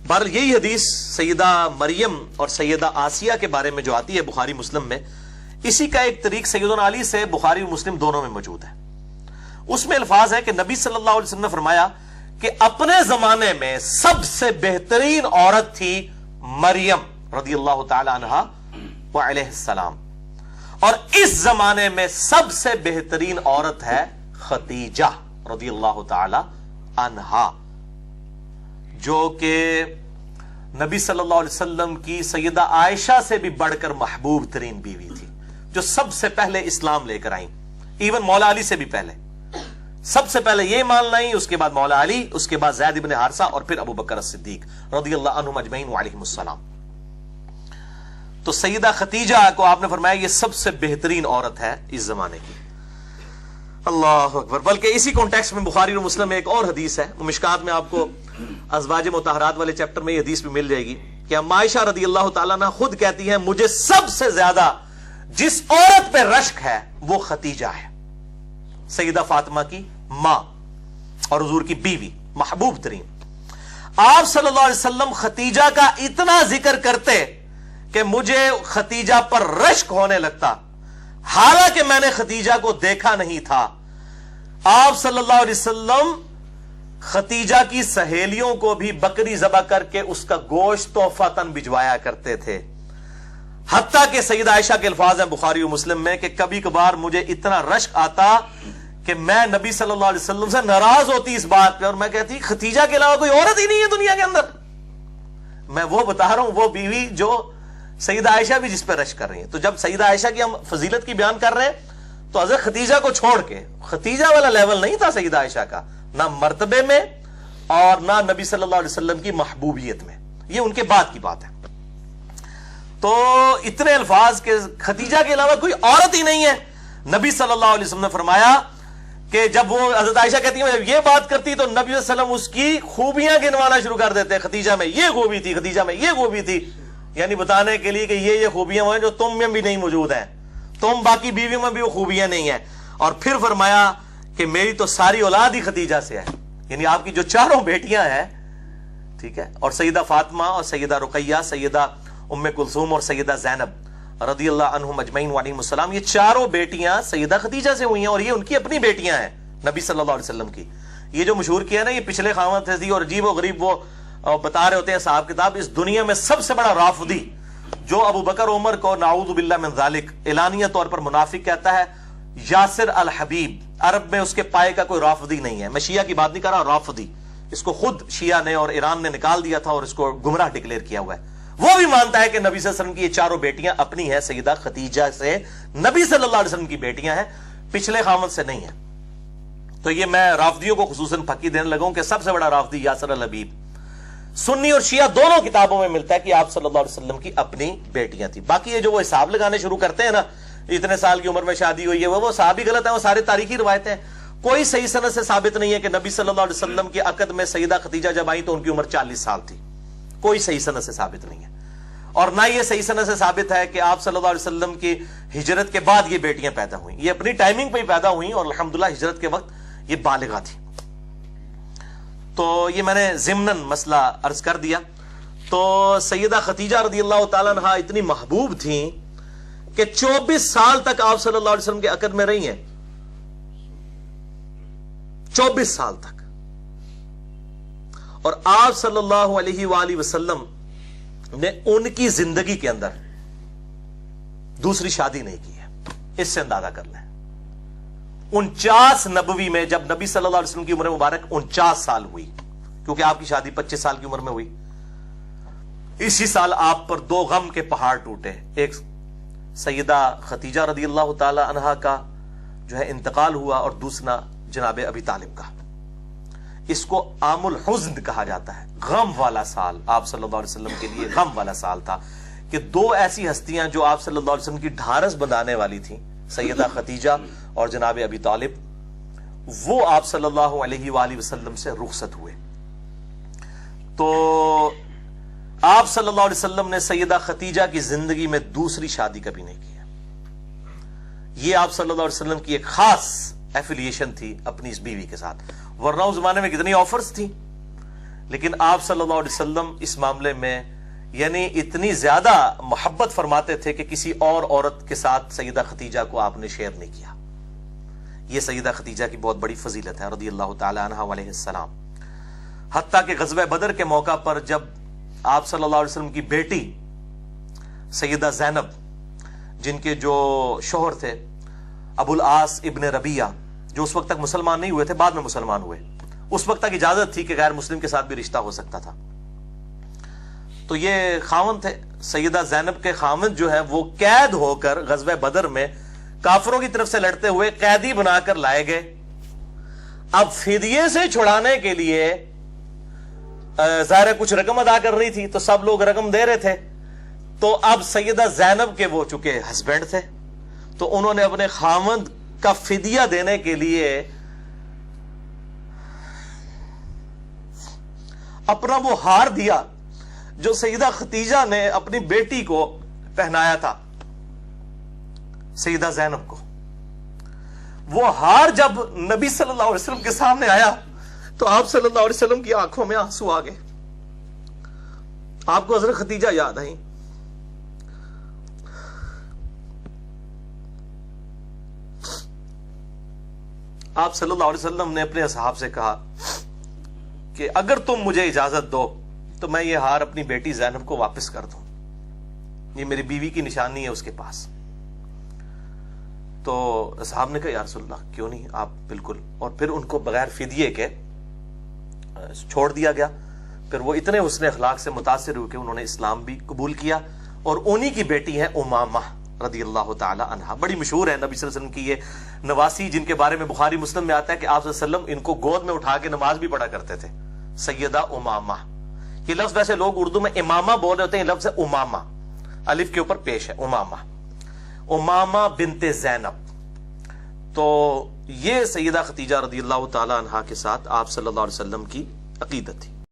بہرحال یہی حدیث سیدہ مریم اور سیدہ آسیہ کے بارے میں جو آتی ہے بخاری مسلم میں، اسی کا ایک طریق سیدنا علی سے بخاری اور مسلم دونوں میں موجود ہے۔ اس میں الفاظ ہے کہ نبی صلی اللہ علیہ وسلم نے فرمایا کہ اپنے زمانے میں سب سے بہترین عورت تھی مریم رضی اللہ تعالی عنہا وعلیہ السلام، اور اس زمانے میں سب سے بہترین عورت ہے خدیجہ رضی اللہ تعالی عنہا، جو کہ نبی صلی اللہ علیہ وسلم کی سیدہ عائشہ سے بھی بڑھ کر محبوب ترین بیوی تھی، جو سب سے پہلے اسلام لے کر آئیں، ایون مولا علی سے بھی پہلے۔ سب سے پہلے یہ مان لائیں، اس کے بعد مولا علی، اس کے بعد زید بن حارثہ، اور پھر ابو بکر الصدیق رضی اللہ عنہم اجمعین وعلیہم السلام۔ تو سیدہ خدیجہ کو آپ نے فرمایا یہ سب سے بہترین عورت ہے اس زمانے کی۔ اللہ اکبر۔ بلکہ اسی کانٹیکسٹ میں بخاری اور مسلم میں ایک اور حدیث ہے، مشکات میں آپ کو ازواج مطہرات والے چیپٹر میں یہ حدیث بھی مل جائے گی کہ اما عائشہ رضی اللہ تعالیٰ عنہ خود کہتی ہیں مجھے سب سے زیادہ جس عورت پہ رشک ہے وہ خدیجہ ہے، سیدہ فاطمہ کی ماں اور حضور کی بیوی، محبوب ترین۔ آپ صلی اللہ علیہ وسلم خدیجہ کا اتنا ذکر کرتے کہ مجھے خدیجہ پر رشک ہونے لگتا، حالانکہ میں نے خدیجہ کو دیکھا نہیں تھا۔ آپ صلی اللہ علیہ وسلم خدیجہ کی سہیلیوں کو بھی بکری ذبح کر کے اس کا گوشت تحفۃً بھجوایا کرتے تھے، حتیٰ کہ سیدہ عائشہ کے الفاظ ہیں بخاری و مسلم میں کہ کبھی کبھار مجھے اتنا رشک آتا کہ میں نبی صلی اللہ علیہ وسلم سے ناراض ہوتی اس بات پہ، اور میں کہتی خدیجہ کے علاوہ کوئی عورت ہی نہیں ہے دنیا کے اندر۔ میں وہ بتا رہا ہوں، وہ بیوی جو سیدہ عائشہ بھی جس پہ رشک کر رہی ہیں۔ تو جب سیدہ عائشہ کی ہم فضیلت کی بیان کر رہے ہیں تو حضرت خدیجہ کو چھوڑ کے، خدیجہ والا لیول نہیں تھا سیدہ عائشہ کا، نہ مرتبے میں اور نہ نبی صلی اللہ علیہ وسلم کی محبوبیت میں، یہ ان کے بعد کی بات ہے۔ تو اتنے الفاظ کہ خدیجہ کے علاوہ کوئی عورت ہی نہیں ہے۔ نبی صلی اللہ علیہ وسلم نے فرمایا کہ جب وہ حضرت عائشہ کہتی ہیں جب یہ بات کرتی تو نبی صلی اللہ علیہ وسلم اس کی خوبیاں گنوانا شروع کر دیتے، خدیجہ میں یہ خوبی تھی، خدیجہ میں یہ خوبی تھی، یعنی بتانے کے لیے کہ یہ خوبیاں ہیں جو تم میں بھی نہیں موجود ہیں، تم باقی بیویوں میں بھی وہ خوبیاں نہیں ہیں۔ اور پھر فرمایا کہ میری تو ساری اولاد ہی خدیجہ سے ہے، یعنی آپ کی جو چاروں بیٹیاں ہیں، ٹھیک ہے، اور سیدہ فاطمہ اور سیدہ رقیہ، سیدہ ام کلثوم اور سیدہ زینب رضی اللہ عنہم اجمعین وعلیہم السلام، یہ چاروں بیٹیاں سیدہ خدیجہ سے ہوئی ہیں، اور یہ ان کی اپنی بیٹیاں ہیں نبی صلی اللہ علیہ وسلم کی۔ یہ جو مشہور کیا نا، یہ پچھلے خامد تھے اور عجیب و غریب وہ بتا رہے ہوتے ہیں صاحب کتاب، اس دنیا میں سب سے بڑا رافضی جو ابو بکر عمر کو نعوذ باللہ من ذالک اعلانیہ طور پر منافق کہتا ہے، یاسر الحبیب، عرب میں اس کے پائے کا کوئی رافضی نہیں ہے۔ میں شیعہ کی بات نہیں کر رہا، رافضی، اس کو خود شیعہ نے اور ایران نے نکال دیا تھا اور اس کو گمراہ ڈکلیئر کیا ہوا ہے۔ وہ بھی مانتا ہے کہ نبی صلی اللہ علیہ وسلم کی یہ چاروں بیٹیاں اپنی ہیں، سیدہ خدیجہ سے نبی صلی اللہ علیہ وسلم کی بیٹیاں ہیں، پچھلے خامد سے نہیں ہیں۔ تو یہ میں رافضیوں کو خصوصاً پھکی دینے لگا ہوں کہ سب سے بڑا رافضی یاسر الحبیب، سنی اور شیعہ دونوں کتابوں میں ملتا ہے کہ آپ صلی اللہ علیہ وسلم کی اپنی بیٹیاں تھیں۔ باقی یہ جو وہ حساب لگانے شروع کرتے ہیں نا، اتنے سال کی عمر میں شادی ہوئی ہے، وہ صحابی غلط ہے، وہ سارے تاریخی روایتیں ہیں۔ کوئی صحیح سند سے ثابت نہیں ہے کہ نبی صلی اللہ علیہ وسلم کے عقد میں سیدہ خدیجہ جب آئی تو ان کی عمر 40 سال تھی، کوئی صحیح سند سے ثابت نہیں ہے۔ اور نہ یہ صحیح سند سے ثابت ہے کہ آپ صلی اللہ علیہ وسلم کی ہجرت کے بعد یہ بیٹیاں پیدا ہوئیں، یہ اپنی ٹائمنگ پہ ہی پیدا ہوئیں اور الحمدللہ ہجرت کے وقت یہ بالغہ تھی۔ تو یہ میں نے ضمناً مسئلہ عرض کر دیا۔ تو سیدہ خدیجہ رضی اللہ تعالیٰ عنہا اتنی محبوب تھیں کہ 24 سال تک آپ صلی اللہ علیہ وسلم کے عقد میں رہی ہیں، 24 سال تک، اور آپ صلی اللہ علیہ وآلہ وسلم نے ان کی زندگی کے اندر دوسری شادی نہیں کی ہے۔ اس سے اندازہ کر لیں 49 نبوی میں جب نبی صلی اللہ علیہ وسلم کی عمر مبارک 49 سال ہوئی، کیونکہ آپ کی شادی 25 سال کی عمر میں ہوئی، اسی سال آپ پر 2 غم کے پہاڑ ٹوٹے، ایک سیدہ خدیجہ رضی اللہ تعالی عنہا کا جو ہے انتقال ہوا، اور دوسرا جناب ابی طالب کا۔ اس کو عام الحزن کہا جاتا ہے، غم والا سال آپ صلی اللہ علیہ وسلم کے لیے غم والا سال تھا کہ 2 ایسی ہستیاں جو آپ صلی اللہ علیہ وسلم کی ڈھارس بندھانے والی تھیں، سیدہ خدیجہ اور جناب ابی طالب، وہ آپ صلی اللہ علیہ وآلہ وسلم سے رخصت ہوئے۔ تو آپ صلی اللہ علیہ وسلم نے سیدہ خدیجہ کی زندگی میں دوسری شادی کبھی نہیں کی ہے۔ یہ آپ صلی اللہ علیہ وسلم کی ایک خاص ایفیلیشن تھی اپنی اس بیوی کے ساتھ، ورنہ اس زمانے میں کتنی آفرز تھیں، لیکن آپ صلی اللہ علیہ وسلم اس معاملے میں یعنی اتنی زیادہ محبت فرماتے تھے کہ کسی اور عورت کے ساتھ سیدہ خدیجہ کو آپ نے شیئر نہیں کیا. یہ سیدہ خدیجہ کی بہت بڑی فضیلت ہے رضی اللہ تعالی عنہا علیہ السلام. حتیٰ کہ غزوہ بدر کے موقع پر جب آپ صلی اللہ علیہ وسلم کی بیٹی سیدہ زینب، جن کے جو شوہر تھے ابو العاص ابن ربیعہ، جو اس وقت تک مسلمان نہیں ہوئے تھے، بعد میں مسلمان ہوئے، اس وقت تک اجازت تھی کہ غیر مسلم کے ساتھ بھی رشتہ ہو سکتا تھا. تو یہ خاوند تھے، سیدہ زینب کے خاوند جو ہے وہ قید ہو کر غزوہ بدر میں کافروں کی طرف سے لڑتے ہوئے قیدی بنا کر لائے گئے. اب فدیے سے چھڑانے کے لیے ظاہر کچھ رقم ادا کر رہی تھی تو سب لوگ رقم دے رہے تھے. تو اب سیدہ زینب کے وہ چونکہ ہسبینڈ تھے تو انہوں نے اپنے خاوند کا فدیہ دینے کے لیے اپنا وہ ہار دیا جو سیدہ خدیجہ نے اپنی بیٹی کو پہنایا تھا، سیدہ زینب کو. وہ ہار جب نبی صلی اللہ علیہ وسلم کے سامنے آیا تو آپ صلی اللہ علیہ وسلم کی آنکھوں میں آنسو آ گئے. آپ کو حضرت خدیجہ یاد آئی. آپ صلی اللہ علیہ وسلم نے اپنے اصحاب سے کہا کہ اگر تم مجھے اجازت دو تو میں یہ ہار اپنی بیٹی زینب کو واپس کر دوں، یہ میری بیوی کی نشانی ہے اس کے پاس. تو اصحاب نے کہا یا رسول اللہ کیوں نہیں، آپ بالکل. اور پھر ان کو بغیر فدیے کے چھوڑ دیا گیا. پھر وہ اتنے حسن اخلاق سے متاثر ہوئے کہ انہوں نے اسلام بھی قبول کیا. اور انہی کی بیٹی ہے امامہ رضی اللہ تعالی عنہا. بڑی مشہور ہے نبی صلی اللہ علیہ وسلم کی یہ نواسی، جن کے بارے میں بخاری مسلم میں آتا ہے کہ آپ صلی اللہ علیہ وسلم ان کو گود میں اٹھا کے نماز بھی پڑھا کرتے تھے. سیدہ امامہ، یہ لفظ ویسے لوگ اردو میں امامہ بول رہے ہوتے ہیں، یہ لفظ ہے امامہ، الف کے اوپر پیش ہے امامہ، امامہ بنت زینب. تو یہ سیدہ خدیجہ رضی اللہ تعالی عنہا کے ساتھ آپ صلی اللہ علیہ وسلم کی عقیدت تھی.